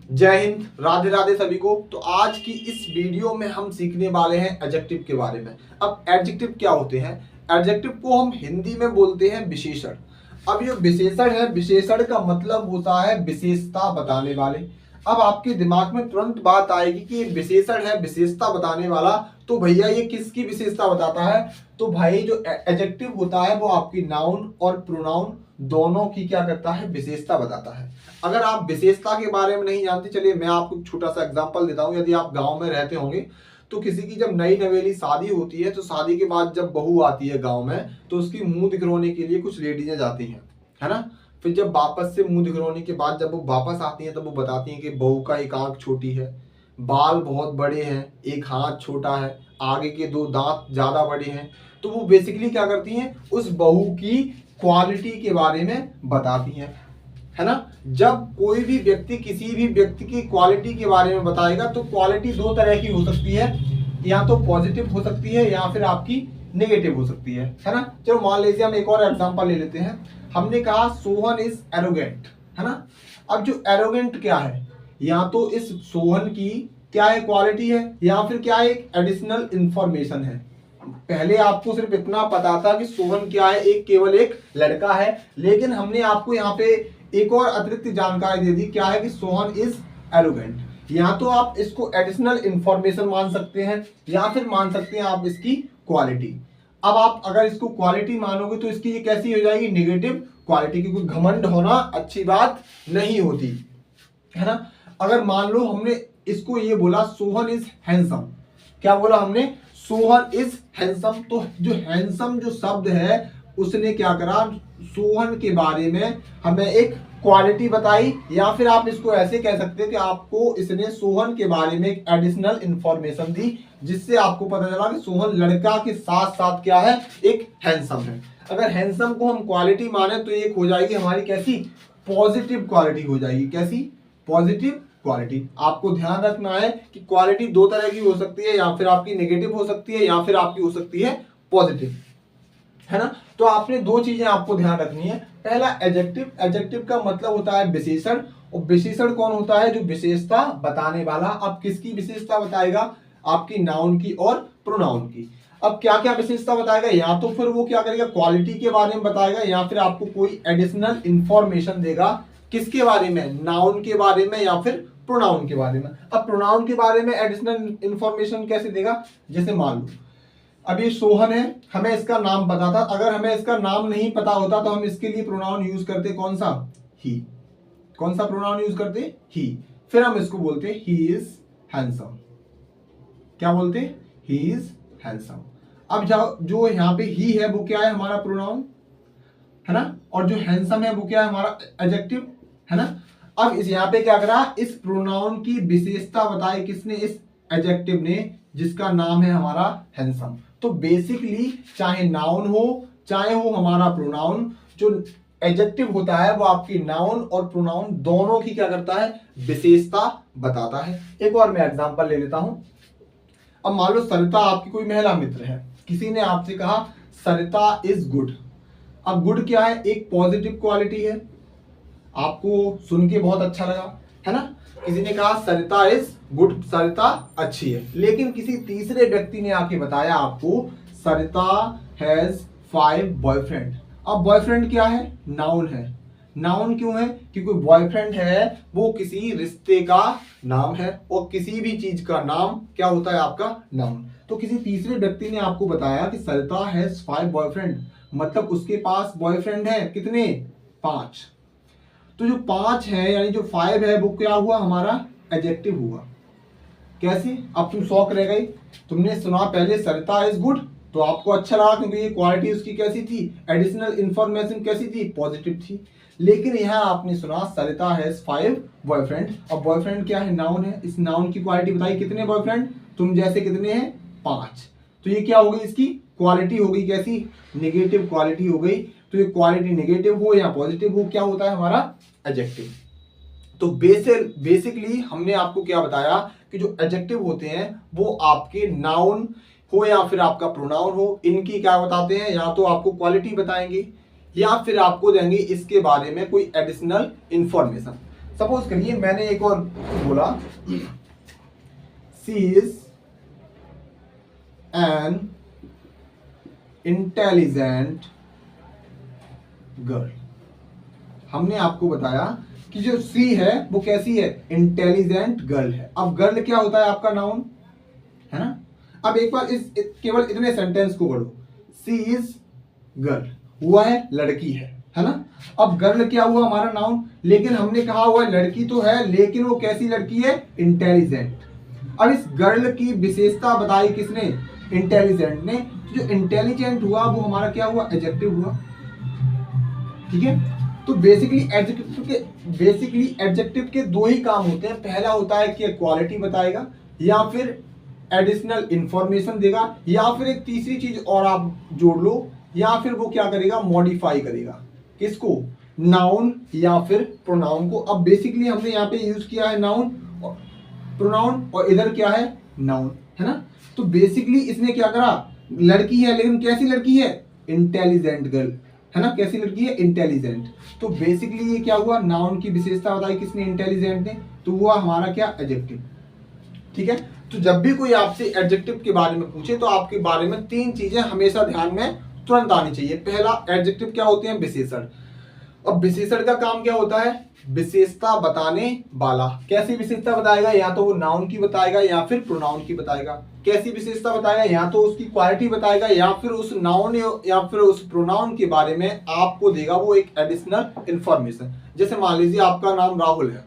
जय हिंद, राधे राधे सभी को। तो आज की इस वीडियो में हम सीखने वाले हैं एडजेक्टिव के बारे में। अब एडजेक्टिव क्या होते हैं? एडजेक्टिव को हम हिंदी में बोलते हैं विशेषण। अब ये विशेषण है, विशेषण का मतलब होता है विशेषता बताने वाले। अब आपके दिमाग में तुरंत बात आएगी कि ये विशेषण है, विशेषता बताने वाला, तो भैया ये किसकी विशेषता बताता है? तो भाई जो एडजेक्टिव होता है वो आपकी नाउन और प्रोनाउन दोनों की क्या करता है? विशेषता बताता है। अगर आप विशेषता के बारे में नहीं जानते, चलिए मैं आपको छोटा सा एग्जांपल देता हूँ। यदि आप गांव में रहते होंगे तो किसी की जब नई नवेली शादी होती है तो शादी के बाद जब बहू आती है गांव में तो उसकी मुंह दिखलाने के लिए कुछ लेडीजें जाती हैं, है ना। फिर जब वापस से मुंह दिखलाने के बाद जब वो वापस आती हैं तब वो बताती हैं कि बहू का एक आंख छोटी है, बाल बहुत बड़े हैं, एक हाथ छोटा है, आगे के दो दांत ज्यादा बड़े हैं। तो वो बेसिकली क्या करती हैं? उस बहू की क्वालिटी के बारे में बताती हैं, है ना। जब कोई भी व्यक्ति किसी भी व्यक्ति की क्वालिटी के बारे में बताएगा तो क्वालिटी दो तरह की हो सकती है, या तो पॉजिटिव हो सकती है या फिर आपकी नेगेटिव हो सकती है ना। चलो मान लीजिए हम एक और एग्जांपल ले लेते हैं। हमने कहा सोहन इज एरोगेंट, है ना। अब जो एरोगेंट क्या है? या तो इस सोहन की क्या है? क्वालिटी है, या फिर क्या है? एक एडिशनल इंफॉर्मेशन है। पहले आपको सिर्फ इतना पता था कि सोहन क्या है, एक केवल एक लड़का है, लेकिन हमने आपको यहाँ पे एक और अतिरिक्त जानकारी दे दी। क्या है? कि सोहन इज एरोगेंट। या तो आप इसको एडिशनल इंफॉर्मेशन मान सकते हैं या फिर मान सकते हैं आप इसकी क्वालिटी। अब आप अगर इसको क्वालिटी मानोगे तो इसकी ये कैसी हो जाएगी? नेगेटिव क्वालिटी, क्योंकि घमंड होना अच्छी बात नहीं होती, है ना। अगर मान लो हमने इसको ये बोला सोहन इज हैंडसम, क्या बोला हमने? Sohan is handsome. तो जो हैंडसम जो शब्द है उसने क्या करा? सोहन के बारे में हमें एक क्वालिटी बताई, या फिर आप इसको ऐसे कह सकते हैं कि आपको इसने सोहन के बारे में एक एडिशनल इंफॉर्मेशन दी, जिससे आपको पता चला कि सोहन लड़का के साथ साथ क्या है? एक हैंडसम है। अगर हैंडसम को हम क्वालिटी माने तो एक हो जाएगी हमारी कैसी? पॉजिटिव क्वालिटी हो जाएगी। कैसी? Positive quality. आपको ध्यान रखना है कि क्वालिटी दो तरह की हो सकती है, या फिर आपकी नेगेटिव हो सकती है या फिर आपकी हो सकती है पॉजिटिव, है ना। तो आपने दो चीजें आपको ध्यान रखनी है। पहला एडजेक्टिव, एडजेक्टिव का मतलब होता है विशेषण, और विशेषण कौन होता है? जो विशेषता बताने वाला। अब किसकी विशेषता बताएगा? आपकी नाउन की और प्रोनाउन की। अब क्या क्या विशेषता बताएगा? या तो फिर वो क्या करेगा? क्वालिटी के बारे में बताएगा, या फिर आपको कोई एडिशनल इंफॉर्मेशन देगा। किसके बारे में? नाउन के बारे में या फिर प्रोनाउन के बारे में। अब प्रोनाउन के बारे में एडिशनल इंफॉर्मेशन कैसे देगा? जैसे मान लो अब ये सोहन है, हमें इसका नाम पता था। अगर हमें इसका नाम नहीं पता होता तो हम इसके लिए प्रोनाउन यूज करते कौन सा? ही। कौन सा प्रोनाउन यूज करते? ही। फिर हम इसको बोलते ही इज हैंडसम। क्या बोलते? He is handsome. अब जो यहाँ पे ही है वो क्या है? हमारा प्रोनाउन, है ना। और जो हैंडसम है वो क्या है? हमारा एडजेक्टिव, है ना। अब इस यहाँ पे क्या करा? इस प्रोनाउन की विशेषता बताई किसने? इस एडजेक्टिव ने, जिसका नाम है हमारा हैंडसम। तो बेसिकली चाहे नाउन हो चाहे हो हमारा प्रोनाउन, जो एडजेक्टिव होता है वो आपकी नाउन और प्रोनाउन दोनों की क्या करता है? विशेषता बताता है। एक और मैं एग्जांपल ले लेता हूं। अब मान लो सरिता आपकी कोई महिला मित्र है, किसी ने आपसे कहा सरिता इज गुड। अब गुड क्या है? एक पॉजिटिव क्वालिटी है, आपको सुन के बहुत अच्छा लगा, है ना। किसी ने कहा सरिता इज गुड, सरिता अच्छी है। लेकिन किसी तीसरे व्यक्ति ने आके बताया आपको सरिता हैज 5 बॉयफ्रेंड। अब बॉयफ्रेंड क्या है? नाउन है। नाउन क्यों है? क्योंकि बॉयफ्रेंड है वो किसी रिश्ते का नाम है, और किसी भी चीज का नाम क्या होता है? आपका नाउन। तो किसी तीसरे व्यक्ति ने आपको बताया कि सरिता हैज 5 बॉयफ्रेंड, मतलब उसके पास बॉयफ्रेंड है कितने? 5। तो जो 5 है यानी जो 5 है वो क्या हुआ? हमारा एडजेक्टिव हुआ। कैसे? अब तुम शॉक रह गई। तुमने सुना पहले सरिता इज गुड तो आपको अच्छा लगा, क्योंकि ये क्वालिटी उसकी कैसी थी? एडिशनल इंफॉर्मेशन कैसी थी? पॉजिटिव थी। लेकिन यहाँ आपने सुना सरिता हैज 5 बॉयफ्रेंड। अब बॉयफ्रेंड क्या है? नाउन है। इस नाउन की क्वालिटी बताई कितने बॉयफ्रेंड? तुम जैसे कितने हैं? 5। तो ये क्या हो गई? इसकी क्वालिटी हो गई कैसी? नेगेटिव क्वालिटी हो गई। तो ये क्वालिटी नेगेटिव हो या पॉजिटिव हो, क्या होता है? हमारा एडजेक्टिव। तो बेसिकली हमने आपको क्या बताया कि जो एडजेक्टिव होते हैं वो आपके नाउन हो या फिर आपका प्रोनाउन हो, इनकी क्या बताते हैं? या तो आपको क्वालिटी बताएंगे या फिर आपको देंगे इसके बारे में कोई एडिशनल इंफॉर्मेशन। सपोज करिए मैंने एक और बोला, सी इज एन इंटेलिजेंट गर्ल। हमने आपको बताया कि जो सी है वो कैसी है, इंटेलिजेंट गर्ल है। अब गर्ल क्या होता है, आपका नाउन है ना। अब एक बार केवल इतने सेंटेंस को पढ़ो, सी इज गर्ल हुआ है लड़की है ना। अब गर्ल क्या हुआ, हमारा नाउन, लेकिन हमने कहा हुआ है लड़की तो है, लेकिन वो कैसी लड़की है, इंटेलिजेंट। अब इस गर्ल की विशेषता बताई किसने, इंटेलिजेंट ने। जो इंटेलिजेंट हुआ वो हमारा क्या हुआ, एडजेक्टिव हुआ। ठीक है, तो बेसिकली एडजेक्टिव के दो ही काम होते हैं। पहला होता है कि क्वालिटी बताएगा, या फिर एडिशनल इंफॉर्मेशन देगा, या फिर एक तीसरी चीज और आप जोड़ लो, या फिर वो क्या करेगा, मॉडिफाई करेगा। किसको, नाउन या फिर प्रोनाउन को। अब बेसिकली हमने यहाँ पे यूज किया है नाउन और प्रोनाउन, और इधर क्या है, नाउन, है ना। तो बेसिकली इसने क्या करा, लड़की है, लेकिन कैसी लड़की है, इंटेलिजेंट गर्ल, है ना। कैसी लड़की है, इंटेलिजेंट। तो बेसिकली ये क्या हुआ, नाउन की विशेषता बताई किसने, इंटेलिजेंट ने, तो हुआ हमारा क्या, एडजेक्टिव। ठीक है, तो जब भी कोई आपसे एडजेक्टिव के बारे में पूछे तो आपके बारे में तीन चीजें हमेशा ध्यान में तुरंत आनी चाहिए। पहला, एडजेक्टिव क्या होते हैं, विशेषण। अब विशेषण का काम क्या होता है, विशेषता बताने वाला। कैसी विशेषता बताएगा, या तो वो नाउन की बताएगा या फिर प्रोनाउन की बताएगा। कैसी विशेषता बताएगा, या तो उसकी क्वालिटी बताएगा, या फिर उस नाउन या फिर उस प्रोनाउन के बारे में आपको देगा वो एक एडिशनल इंफॉर्मेशन। जैसे मान लीजिए आपका नाम राहुल है,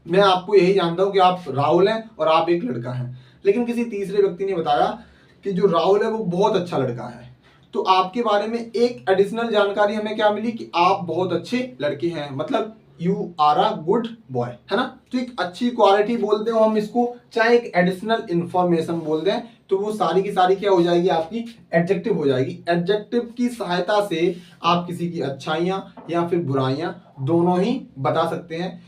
मैं आपको यही जानता हूं कि आप राहुल हैं और आप एक लड़का हैं, लेकिन किसी तीसरे व्यक्ति ने बताया कि जो राहुल है वो बहुत अच्छा लड़का है। तो आपके बारे में एक एडिशनल जानकारी हमें क्या मिली कि आप बहुत अच्छे लड़के हैं, मतलब you are a good boy, है ना। तो एक अच्छी क्वालिटी बोलते हो हम इसको, चाहे एक एडिशनल इंफॉर्मेशन बोल दें, तो वो सारी की सारी क्या हो जाएगी, आपकी एडजेक्टिव हो जाएगी। एडजेक्टिव की सहायता से आप किसी की अच्छाइयां या फिर बुराइयां दोनों ही बता सकते हैं।